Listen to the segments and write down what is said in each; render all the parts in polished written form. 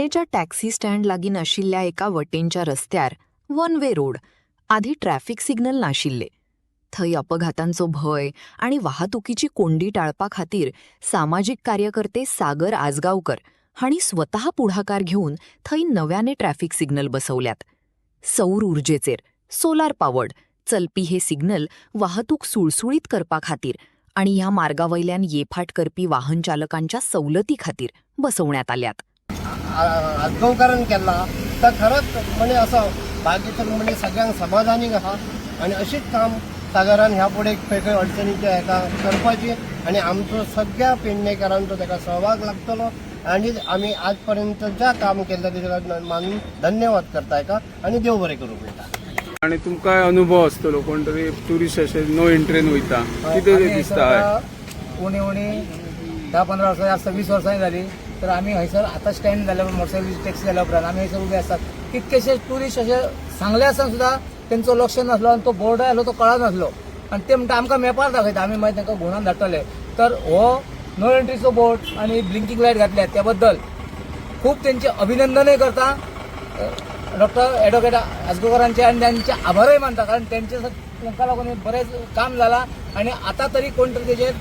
पेडणेच्या taxi stand लागीं आशिल्ल्या एका वटेनच्या रस्त्यार वन वे रोड आधी ट्रॅफिक सिग्नल नाशिल्ले. थंय अपघातांचो भय आणि वाहतुकीची कोंडी टाळपा खातीर सामाजिक कार्यकर्ते सागर आजगावकर हांणी स्वतः पुढाकार घेवन थंय नव्याने ट्रॅफिक सिग्नल बसवल्यात. सौर उर्जेचेर सोलार पावर्ड चलपी हे सिग्नल वाहतूक सुळसुळीत करपा खातीर आणि ह्या मार्गावयल्यान येफाट करपी वाहन चालकांच्या सवलती खातीर बसवण्यात आल्यात. आजगावकरान केला तर खरंच म्हणजे असं बाकीचं म्हणजे सगळ्यांक समाधानी आहा आणि अशीच काम सागरान ह्या पुढे खंय अडचणीच्या हेका करपाची आणि आमचो सगळ्या पेडणेकरांचो ताका सहभाग लागतलो आणि आम्ही आजपर्यंत ज्या काम केलं त्याच्या मानून धन्यवाद करताय का आणि देव बरें करूं पळयता. आणि तुमकां अनुभव आसतलो कोण तरी ट्युरिस्ट अशे नो एंट्रेन वयता कितें दिसता? उणी 10-15 वर्सां जास्त 20 वर्सांनी जाली तर आम्ही हयसर आतां स्टँड जाल्या मोटरसायकल टॅक्सी जाल्या उपरांत आमी हयसर उबे आसतात. कितकेशे ट्युरिस्ट अशे सांगले आसतना सुद्दां तेंचो लक्ष नासलो आणि तो बोर्ड आयलो तो कळनासलो आणि ते म्हणटा आमकां मॅपार दाखयता. आमी मागीर तांकां घुणान धाडटले तर हो नो एंट्रीचो बोर्ड आणि ब्लिंकिंग लायट घातल्या त्या बद्दल खूप त्यांचे अभिनंदनय करता. डॉक्टर ॲडव्होकेट आजगावकरांचे आणि त्यांचे आभारही मानता कारण त्यांच्या लागून बरेच काम झाला आणि आता तरी कोण तरी तेजेर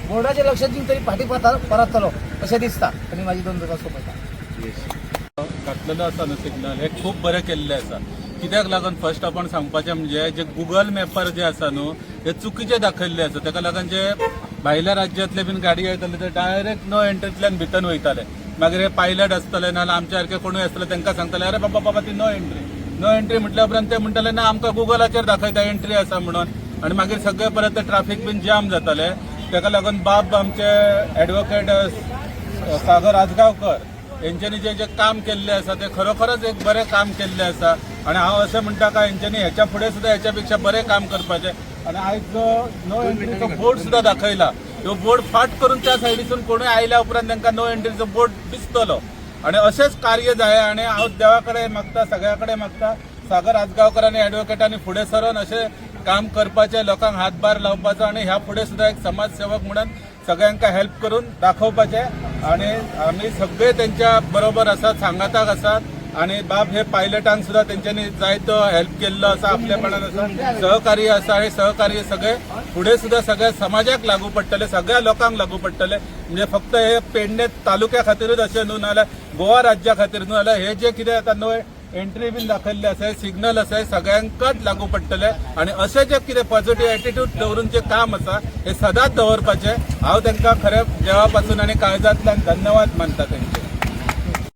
बोर्डाचे लक्ष दिवन तरी फाटी परतलो अशें दिसता. आनी माझी 2 रुपया सोबत घातलेलो आसा न्हू सिग्नल हे खूप बरें केल्लें आसा. कित्याक लागून फर्स्ट आपण सांगपाचें म्हणजे जे गुगल मॅपार जे आसा न्हू हे चुकीचे दाखयल्ले आसा. ताका लागून जे भायल्या राज्यांतले बीन गाडी येताले ते डायरेक्ट नो एंट्रींतल्यान भितर वयताले. मागीर हे पायलट आसतले ना आमच्या सारखे कोणूय आसतले तांकां सांगताले अरे बाबा ती नो एंट्री म्हटल्या उपरांत ते म्हणटाले ना आमकां गुगलाचेर दाखयता एंट्री आसा म्हणून आणि मागीर सगळे परत ते ट्रॅफिक बीन जाम जाताले. ताका लागून बाब आमचे ॲडव्होकेट सागर आजगावकर यांच्यानी जे काम केल्लें आसा ते खरोखरच एक बरें काम केल्लें आसा आणि हांव अशें म्हणटा काय यांच्यानी ह्याच्या फुडें सुद्दां ह्याच्या पेक्षा बरें काम करपाचें. आणि आयज जो नो एंट्रीचो बोर्ड सुद्दां दाखयला तो बोर्ड फाट करून त्या सायडीसून कोणूय आयल्या उपरांत तांकां नो एंट्रीचो बोर्ड दिसतलो आणि अशेंच कार्य जाय. आणि हांव देवा कडेन मागता सगळ्या कडेन मागता सागर आजगावकर आनी ॲडव्होकेटांनी फुडें सरून अशें काम करपाचें लोकांक हातभार लावपाचो आणि ह्या फुडें सुद्दां एक समाजसेवक म्हणून सगळ्यांका हेल्प करून दाखोवपाचें आणि आमी सगळे तेंच्या बरोबर आसात सांगाताक आसात. आणि बाब हे पायलटांक सुद्दां तेंच्यांनी जायतो हेल्प केल्लो आसा आपल्यापणान आसा सहकार्य आसा आणि सहकार्य सगळे फुडें सुद्दां सगळ्या समाजाक लागू पडटले सगळ्या लोकांक लागू पडटले. म्हणजे फक्त हे पेडणे तालुक्या खातीरच अशें न्हू नाल्यार गोवा राज्या खातीर न्हू नाल्यार हे जे कितें आतां नो एंट्री बीन दाखयल्ले आसा सिग्नल आसा सगळ्यांकच लागू पडटले आणि अशें जे कितें पॉझिटिव्ह एटिट्यूड दवरून जे काम आसा हे सदांच दवरपाचें. हांव तांकां खरें देवा पासून आनी काळजांतल्यान धन्यवाद मानता.